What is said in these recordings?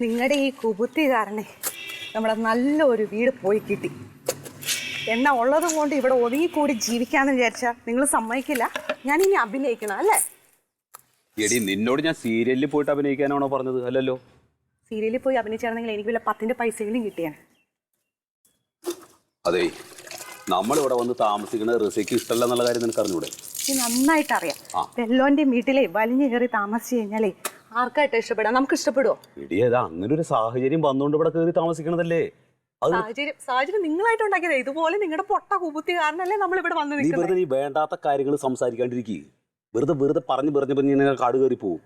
നിങ്ങളുടെ ഈ കുബുത്തി കാരണേ നമ്മുടെ നല്ലൊരു വീട് പോയി കിട്ടി. എന്നാ ഉള്ളതും കൊണ്ട് ഇവിടെ ഒതുങ്ങിക്കൂടി ജീവിക്കാന്ന് വിചാരിച്ചാൽ നിങ്ങൾ സമ്മതിക്കില്ല. ഞാൻ ഇനി അഭിനയിക്കണം അല്ലേ? എടി നിന്നോട് ഞാൻ സീരിയലിൽ പോയിട്ട് അഭിനയിക്കാനാണോ പറഞ്ഞത്? അല്ലല്ലോ. സീരിയലിൽ പോയി അഭിനയിച്ചാണെങ്കിൽ എനിക്ക് വല്ല 10ന്റെ പൈസകളും കിട്ടിയാണ്. അതെ, നമ്മളിവിടെ വന്ന് താമസിക്കുന്നത് റസിക്ക് ഇഷ്ടമല്ല എന്നുള്ള കാര്യം നിനക്ക് അറിഞ്ഞൂടെ? നന്നായിട്ട് അറിയാം. വെല്ലോന്റെ വീട്ടിലെ വലിഞ്ഞു കയറി താമസിച്ചു കഴിഞ്ഞാലേ ആർക്കായിട്ട് ഇഷ്ടപ്പെടാം? നമുക്ക് ഇഷ്ടപ്പെടുവോ? എടിയേതാ അങ്ങനെ ഒരു സാഹചര്യം വന്നുകൊണ്ട് ഇവിടെ കയറി താമസിക്കണതല്ലേ? സാഹചര്യം നിങ്ങളായിട്ട് ഉണ്ടാക്കിയത്. ഇതുപോലെ നിങ്ങളുടെ പൊട്ട കുബുത്തി കാരണല്ലേ നമ്മൾ ഇവിടെ വന്ന് നിൽക്കുന്നത്. നീ വേണ്ടാത്ത കാര്യങ്ങൾ സംസാരിക്കാണ്ടിരിക്കുക. വെറുതെ പറഞ്ഞ് കാട് കയറി പോവും.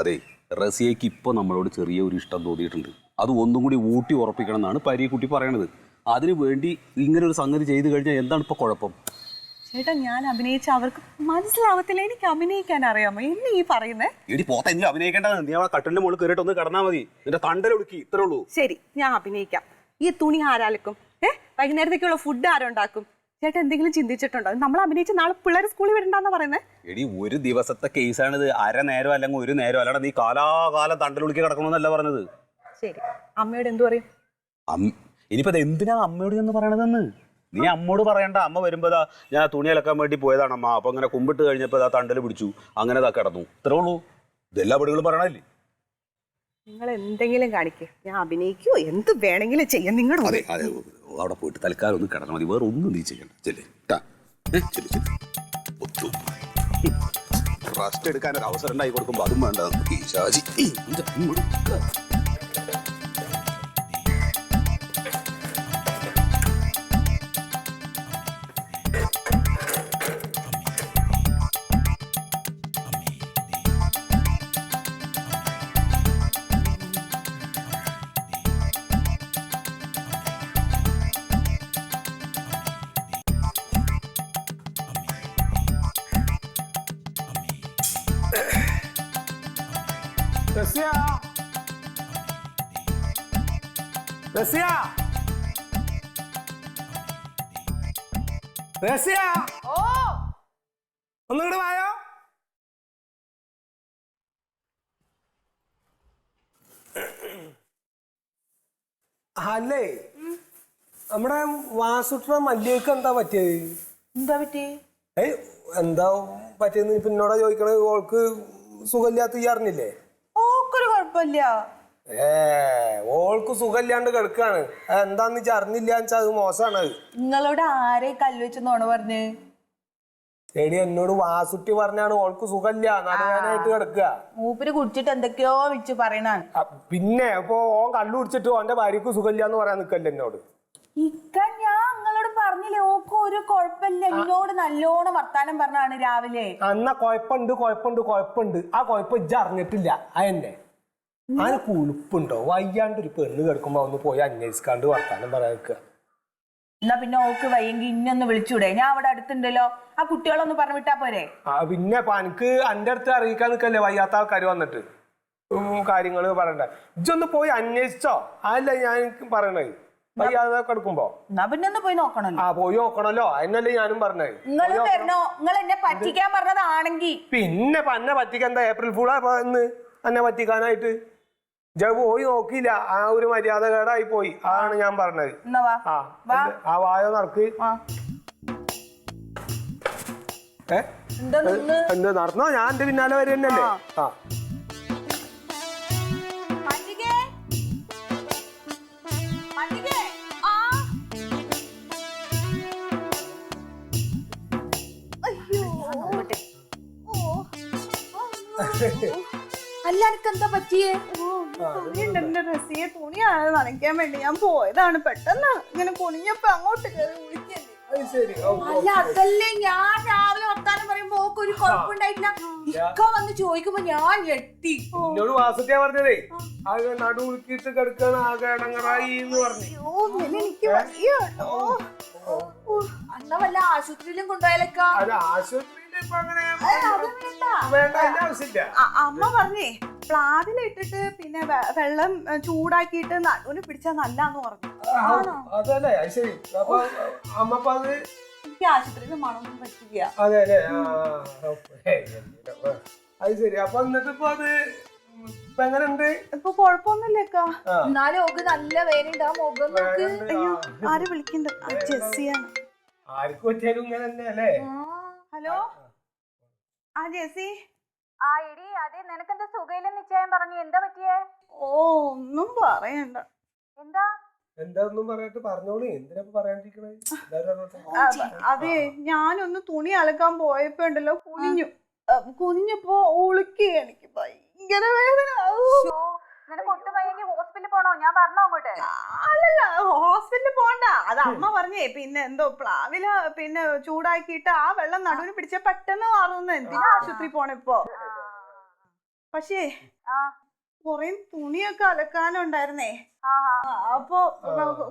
അതെ, റസിയയ്ക്ക് ഇപ്പൊ നമ്മളോട് ചെറിയ ഒരു ഇഷ്ടം തോന്നിയിട്ടുണ്ട്. അത് ഒന്നും കൂടി ഊട്ടി ഉറപ്പിക്കണം എന്നാണ് പരീക്കുട്ടി പറയണത്. അതിനു വേണ്ടി ഇങ്ങനെ ഒരു സംഗതി ചെയ്തു കഴിഞ്ഞാൽ എന്താണ് ഇപ്പൊ കുഴപ്പം? ചേട്ടാ, ഞാൻ അഭിനയിച്ച അവർക്ക് മനസ്സിലാവത്തില്ല. എനിക്ക് അഭിനയിക്കാൻ അറിയാമോ? എന്നെ ഈ പറയുന്നേ? എടി പോത്ത, നീ അഭിനയിക്കേണ്ടത്. നീ അവളെ കട്ടിലിന്റെ മുകളിൽ കയറിയിട്ട് ഒന്ന് കിടന്നാ മതി. നിന്റെ തണ്ടലൊടുക്കി ഇത്രേ ഉള്ളൂ. ശരി, ഞാൻ അഭിനയിക്കാം. ഈ തുണി ആരാലക്കും? വൈകുന്നേരത്തേക്കുള്ള ഫുഡ് ആരുണ്ടാക്കും? ചേട്ടാ എന്തെങ്കിലും ചിന്തിച്ചിട്ടുണ്ടോ? നമ്മൾ അഭിനയിച്ച നാളെ പിള്ളേർ സ്കൂളിൽ വിടണ്ടെന്നാ പറയുന്നത്. എടി ഒരു ദിവസത്തെ കേസാണിത്. അര നേരം അല്ലെങ്കിൽ ഒരു നേരം. അല്ലാതെ നീ കാലാകാലം തണ്ടലൊടുക്കി കിടക്കണമെന്നല്ല പറഞ്ഞത്. ശരി, അമ്മയോട് എന്തു പറയും? ഇനിയിപ്പോ എന്തിനാ അമ്മയോട് എന്ന് പറയണതെന്ന് നീ അമ്മോട് പറയണ്ട. അമ്മ വരുമ്പോതാ ഞാൻ തുണി അലക്കാൻ വേണ്ടി പോയതാണ് അമ്മ, അപ്പൊ അങ്ങനെ കുമ്പിട്ട് കഴിഞ്ഞപ്പോ ആ തണ്ടല് പിടിച്ചു, അങ്ങനെ ഇതാ കിടന്നു. ഇത്രേ ഉള്ളൂ. ഇതെല്ലാ പടികളും പറയണല്ലേ? നിങ്ങൾ എന്തെങ്കിലും കാണിക്കുക, ഞാൻ അഭിനയിക്കോ എന്ത് വേണമെങ്കിലും ചെയ്യാം. നിങ്ങളുടെ അതെ അതെ, അവിടെ പോയിട്ട് തൽക്കാലം ഒന്ന് കിടന്നാൽ മതി. വേറെ ഒന്നും നീ ചെയ്യണ്ട. ചെല്ലേ റെസ്റ്റ് എടുക്കാൻ ഒരു അവസരം ഉണ്ടായി കൊടുക്കുമ്പോ അതും വേണ്ട. ഒന്നുകൂടെ വായോ. അല്ലേ, നമ്മുടെ വാസുട്ട മല്ലികക്ക് എന്താ പറ്റിയത്? എന്താ പറ്റി? എന്താ പറ്റിയെന്ന് ഇപ്പൊ എന്നോടാ ചോദിക്കണേ. ഓൾക്ക് സുഖമില്ലാത്ത ഈ അറിഞ്ഞില്ലേ? ഓക്കൊരു കുഴപ്പമില്ല. ഓൾക്ക് സുഖമില്ലാണ്ട് കിടക്കാണ്. എന്താന്ന് വെച്ചാ അറിഞ്ഞില്ല വെച്ചാ അത് മോശമാണ്. നിങ്ങളോട് ആരെ കല്ലുവെച്ചെന്നാണ് പറഞ്ഞ്? എടി എന്നോട് വാസുട്ടി പറഞ്ഞാണ് ഓൾക്ക് സുഖമില്ല, നടുവേനായിട്ട് കിടക്കുക. മൂപ്പര് കുടിച്ചിട്ട് എന്തൊക്കെയോ വിളിച്ച് പറയണാണ്. പിന്നെ ഇപ്പൊ ഓൻ കള്ളു കുടിച്ചിട്ട് ഓന്റെ ഭാര്യക്ക് സുഖമില്ല എന്ന് പറയാൻ നിക്കല്ലേ എന്നോട്. ഞാൻ നിങ്ങളോട് പറഞ്ഞില്ലേ ഓക്ക് ഒരു കുഴപ്പമില്ല. എന്നോട് നല്ലോണം വർത്താനം പറഞ്ഞാണ് രാവിലെ. എന്നാ കുഴപ്പമുണ്ട്. ആ കുഴപ്പം ഇജ്ജ് അറിഞ്ഞിട്ടില്ല. അതെന്നെ അതിന് കുളിപ്പുണ്ടോ? വയ്യാണ്ട് ഒരു പെണ്ണ് കിടക്കുമ്പോ ഒന്ന് പോയി അന്വേഷിക്കാണ്ട് വർത്താനം പറയാൻ നിൽക്കുക. എന്നാ പിന്നെ ഓക്ക് വയ്യെങ്കിൽ ഇന്നൊന്ന് വിളിച്ചൂടെ? ഞാൻ അവിടെ അടുത്തുണ്ടല്ലോ. ആ കുട്ടികളൊന്ന് പറഞ്ഞു വിട്ടാ പോരെ? പിന്നെ എനിക്ക് എന്റെ അടുത്ത് അറിയിക്കാൻ നിൽക്കല്ലേ വയ്യാത്ത ആൾക്കാർ വന്നിട്ട് കാര്യങ്ങള് പറയണ്ടേ. ഇജ്ജൊന്ന് പോയി അന്വേഷിച്ചോ? അതല്ല ഞാൻ പറയണേ. വയ്യാതെ കിടക്കുമ്പോ എന്നാ പിന്നെ ഒന്ന് പോയി നോക്കണല്ലോ. പോയി നോക്കണല്ലോ. അതിനല്ലേ ഞാനും പറഞ്ഞേ. നിങ്ങൾ എന്നെ പറ്റിക്കാൻ പറഞ്ഞതാണെങ്കിൽ പിന്നെ പന്നെ പറ്റിക്കാൻ എന്താ ഏപ്രിൽ ഫൂളാ ഇന്ന് എന്നെ പറ്റിക്കാനായിട്ട്? പോയി നോക്കിയില്ല. ആ ഒരു മര്യാദ കേടായി പോയി. അതാണ് ഞാൻ പറഞ്ഞത്. ആ വായോ നടക്ക്. എന്താ നടന്നോ? ഞാൻ എന്റെ പിന്നാലെ വരെ തന്നെയല്ലേ. അല്ല, എനിക്ക് എന്താ പറ്റിയേ? എന്റെ റസിയെ തുണി നനയ്ക്കാൻ വേണ്ടി ഞാൻ പോയതാണ്. പെട്ടെന്ന് ഇങ്ങനെ കുനിഞ്ഞപ്പോ അങ്ങോട്ട് കയറി വിളിക്കല്ലേ. അല്ല അതല്ലേ, ഞാൻ രാവിലെ വർത്താനം പറയുമ്പോ ഒരു കുഴപ്പമുണ്ടായിട്ടില്ല. ഇക്ക വന്ന് ചോദിക്കുമ്പോ ഞാൻ ഞെട്ടി. എന്നോട് വാസത്യാ പറഞ്ഞതേ ആകെ നടു ഉളുക്കിയിട്ട് കിടക്കാണ്, ആകെ ഇടങ്ങറായി എന്ന് പറഞ്ഞു. എനിക്ക് അന്ന വല്ല ആശുപത്രിയിലും കൊണ്ടുപോയാലൊക്കെ. അമ്മ പറഞ്ഞേ പ്ലാവിലിട്ടിട്ട് പിന്നെ വെള്ളം ചൂടാക്കിയിട്ട് നടുവിന് പിടിച്ചാൽ നല്ലാന്ന് പറഞ്ഞു. അതല്ലേ? ശരി. അപ്പൊ അമ്മപ്പ അത് എനിക്ക് ആശുപത്രിയിൽ മണമൊന്നും പറ്റില്ല. അതെ അല്ലേ? അത് ശരി. അപ്പൊ എന്നിട്ട് ഇപ്പൊ അത് ഇപ്പൊ എങ്ങനെയുണ്ട്? ഇപ്പൊ കൊഴപ്പൊന്നുമില്ലേക്കാ. എന്നാലും ഓക്ക് നല്ല വേനുണ്ട്. ആ മുഖം നോക്ക്. അയ്യോ ആര് വിളിക്കണ്ട? ജെസ്സിയാണ്. ആർക്കും പറ്റിയാലും ഇങ്ങനെ തന്നെ അല്ലേ? ഹലോ ആ ജെസ്സി. ആ എടി അതെ, നിനക്കെന്താ സുഖയില്ലെന്ന് നിശ്ചയം പറഞ്ഞു. എന്താ പറ്റിയേ? ഓ ഒന്നും പറയണ്ട. എന്താ എന്താ ഒന്നും പറയാട്ട് പറഞ്ഞോളൂ. എന്തിനാ പറയാണ്ടിരിക്കണേ? അതെ ഞാനൊന്ന് തുണി അലക്കാൻ പോയപ്പോ ഉണ്ടല്ലോ കുനിഞ്ഞപ്പോ ഉളുക്കി. എനിക്ക് ഭയങ്കര വേദന. നിനക്ക് ഒട്ടും വയ്യെങ്കിൽ ഹോസ്പിറ്റലിൽ പോണോ? ഞാൻ പറഞ്ഞോ അങ്ങോട്ട്? അല്ലല്ല ഹോസ്പിറ്റലിൽ പോണ്ട. അത് അമ്മ പറഞ്ഞേ. പിന്നെ എന്തോ പ്ലാവില പിന്നെ ചൂടാക്കിയിട്ട് ആ വെള്ളം നടുവിന് പിടിച്ച പെട്ടെന്ന് മാറുന്നു. എന്തിനാ ആശുപത്രി പോണിപ്പോ? പക്ഷേ കൊറേ തുണിയൊക്കെ അലക്കാനുണ്ടായിരുന്നേ. അപ്പൊ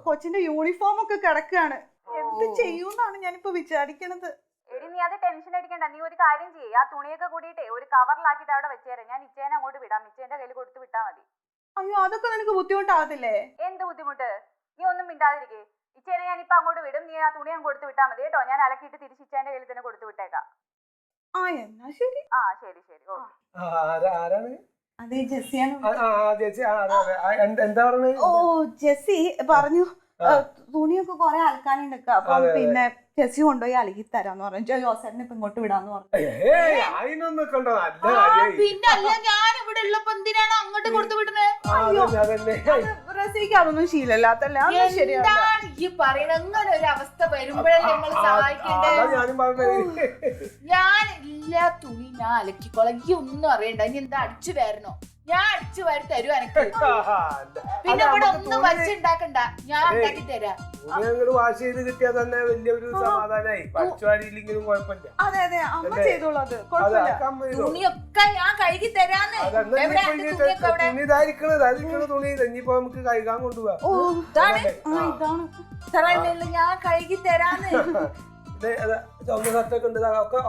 കൊച്ചിന്റെ യൂണിഫോം ഒക്കെ കിടക്കാണ്. എന്ത് ചെയ്യൂന്നാണ് ഞാനിപ്പോ വിചാരിക്കണത്. എടി നീ അത് ടെൻഷൻ അടിക്കണ്ട. നീ ഒരു കാര്യം ചെയ്യ്. ആ തുണിയൊക്കെ കൂടിയിട്ടേ ഒരു കവറിലാക്കിട്ട് അവിടെ വെച്ചേരെ. ഞാൻ നിശ്ചയനെ അങ്ങോട്ട് വിടാം. നിശ്ചയന്റെ കയ്യിൽ കൊടുത്ത് വിട്ടാ മതി. അയ്യോ അതൊക്കെ നിനക്ക് ബുദ്ധിമുട്ടാവത്തില്ലേ? എന്ത് ബുദ്ധിമുട്ട്? നീ ഒന്നും മിണ്ടാതിരിക്കേ. ഇച്ചേനെ ഞാൻ ഇപ്പൊ അങ്ങോട്ട് വിടും. നീ ആ തുണി അങ്ങ് കൊടുത്ത് വിട്ടാ മതി കേട്ടോ. ഞാൻ അലക്കിയിട്ട് തിരിച്ച് ഇച്ചേന്റെ കയ്യിൽ തന്നെ കൊടുത്ത് വിട്ടേക്കാം. ആ എന്നാ ശരി. ശരി ശരി. ആരാണ്? അതെ ജെസ്സിയാണ്. എന്താ പറഞ്ഞത്? ഓ ജെസ്സി പറഞ്ഞു തുണിയൊക്കെ കൊറേ അലക്കാനുണ്ട്. അപ്പൊ പിന്നെ ജെസ്സി കൊണ്ടുപോയി അലക്കി തരാന്ന് പറഞ്ഞു. ജോസേട്ടനെ ഇപ്പൊ ഇങ്ങോട്ട് വിടാന്ന് പറഞ്ഞു. പിന്നെ അല്ല, ഞാൻ ഇവിടെ ഉള്ളപ്പോ എന്തിനാണ് അങ്ങോട്ട് കൊടുത്തു വിടുന്നത്? റസിക്ക് അതൊന്നും ശീലമില്ലാത്തല്ലേ. എന്താണ് ഈ പറയുന്നത്? അങ്ങനെ ഒരു അവസ്ഥ വരുമ്പോഴല്ലേ നമ്മൾ സഹായിക്കണ്ടേ? ഞാൻ എല്ലാ തുണി ഞാൻ അലക്കിക്കോളാം. ഈ ഒന്നും അറിയണ്ട. ഇനി എന്താ അടിച്ചു വരണോ? ഞാൻ അടിച്ചു വാരി തരൂ എനക്ക്. പിന്നെ ഇവിടെ ഒന്നും വച്ചുണ്ടാക്കണ്ട, ഞാൻ ഉണ്ടാക്കി തരാം. വാഷ് ചെയ്ത് കിട്ടിയാൽ തന്നെ വലിയൊരു സമാധാനായി. പഠിച്ചുവാരിയില്ലെങ്കിലും കുഴപ്പമില്ല. അതെ അതെ അമ്മ ചെയ്തോളത്. തുണിയൊക്കെ ഞാൻ കഴുകി തരാന്ന്. തുണി ഇനിയിപ്പോ നമുക്ക് കഴുകാൻ കൊണ്ടുപോവാ. ഞാൻ കഴുകി തരാന്ന്. ചുവന്ന ഷർട്ടൊക്കെ ഉണ്ട്.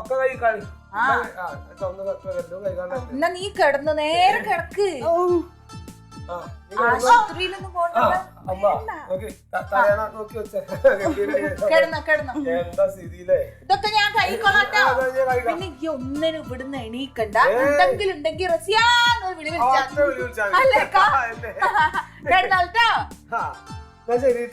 ഒക്കെ കഴിക്കാണ്. ചുവന്ന ഷർട്ടൊക്കെ കഴിക്കാൻ. എന്നാ നീ കിടന്നു നേരെ കിടക്ക്. ആശുപത്രിയിലൊന്നും പോകണ്ട. എന്താ സ്ഥിതിയില്ലേ? ഇതൊക്കെ ഞാൻ കഴിക്കോളാട്ടോ. പിന്നെ ഈ ഒന്നിനും ഇവിടുന്ന് എണീക്കണ്ട. എന്തെങ്കിലും ഉണ്ടെങ്കിൽ റസിയാന്ന് വിളി വിളിച്ചാ കിടന്നോട്ടോ. ശരി.